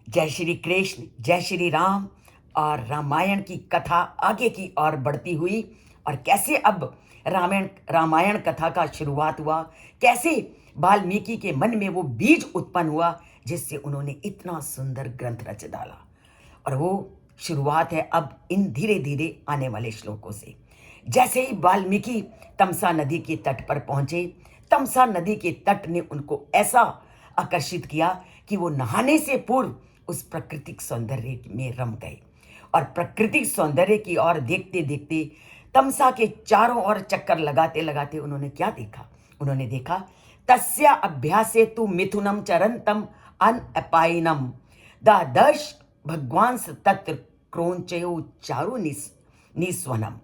जय श्री कृष्ण, जय श्री राम। और रामायण की कथा आगे की ओर बढ़ती हुई, और कैसे अब रामायण रामायण कथा का शुरुआत हुआ, कैसे वाल्मीकि के मन में वो बीज उत्पन्न हुआ जिससे उन्होंने इतना सुंदर ग्रंथ रच डाला। और वो शुरुआत है अब इन धीरे धीरे आने वाले श्लोकों से। जैसे ही वाल्मीकि तमसा नदी के तट पर पहुंचे, तमसा नदी के तट ने उनको ऐसा आकर्षित किया कि वो नहाने से पूर्व उस प्राकृतिक सौंदर्य में रम गए। और प्राकृतिक सौंदर्य की ओर देखते देखते तमसा के चारों ओर चक्कर लगाते लगाते उन्होंने क्या देखा? उन्होंने देखा तस्या अभ्यासे तु मिथुनम चरंतम अनअपायनम दादर्श भगवान तत्र क्रोंचयो चारु निस्वनम।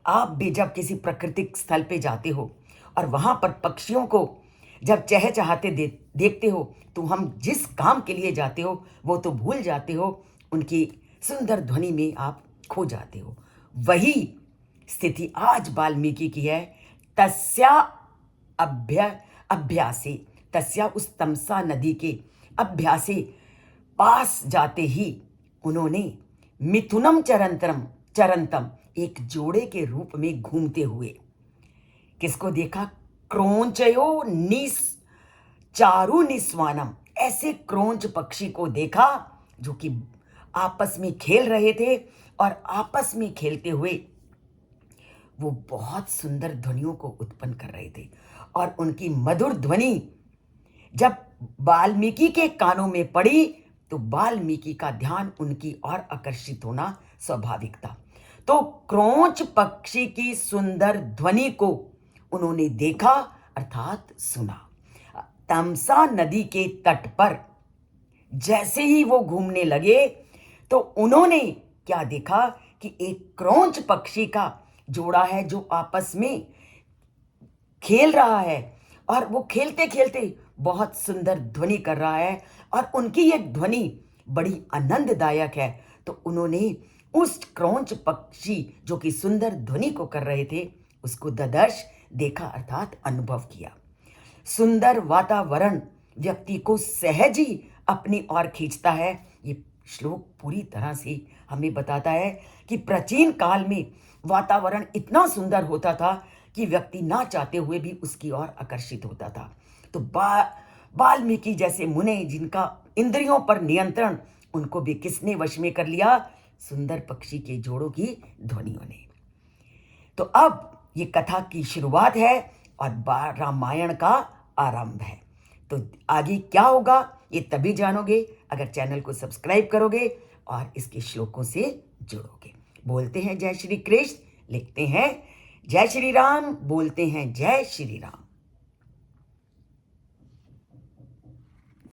आप भी जब किसी प्राकृतिक स्थल पे जाते हो और वहां पर पक्षियों को जब चहचहाते देखते हो, तो हम जिस काम के लिए जाते हो वो तो भूल जाते हो, उनकी सुंदर ध्वनि में आप खो जाते हो। वही स्थिति आज वाल्मीकि की है। तस्या अभ्यासे, तस्या उस तमसा नदी के अभ्यासे पास जाते ही उन्होंने मिथुनम चरंतम एक जोड़े के रूप में घूमते हुए किसको देखा? क्रोंचयो चारु निस्वानम, ऐसे क्रोंच पक्षी को देखा जो कि आपस में खेल रहे थे, और आपस में खेलते हुए वो बहुत सुंदर ध्वनियों को उत्पन्न कर रहे थे। और उनकी मधुर ध्वनि जब वाल्मीकि के कानों में पड़ी तो वाल्मीकि का ध्यान उनकी ओर आकर्षित होना स्वाभाविक था। तो क्रोंच पक्षी की सुंदर ध्वनि को उन्होंने देखा, अर्थात सुना। तमसा नदी के तट पर जैसे ही वो घूमने लगे तो उन्होंने क्या देखा कि एक क्रोंच पक्षी का जोड़ा है जो आपस में खेल रहा है, और वो खेलते खेलते बहुत सुंदर ध्वनि कर रहा है, और उनकी ये ध्वनि बड़ी आनंददायक है। तो उन्होंने उस क्रोंच पक्षी जो कि सुंदर ध्वनि को कर रहे थे उसको ददर्श देखा, अर्थात अनुभव किया। सुंदर वातावरण व्यक्ति को सहज ही अपनी ओर खींचता है। ये श्लोक पूरी तरह से हमें बताता है कि प्राचीन काल में वातावरण इतना सुंदर होता था कि व्यक्ति ना चाहते हुए भी उसकी ओर आकर्षित होता था। तो वाल्मीकि जैसे मुनि जिनका इंद्रियों पर नियंत्रण, उनको भी किसने वश में कर लिया? सुंदर पक्षी के जोड़ों की ध्वनियों ने। तो अब ये कथा की शुरुआत है और रामायण का आरंभ है। तो आगे क्या होगा ये तभी जानोगे अगर चैनल को सब्सक्राइब करोगे और इसके श्लोकों से जुड़ोगे। बोलते हैं जय श्री कृष्ण, लिखते हैं जय श्री राम, बोलते हैं जय श्री राम।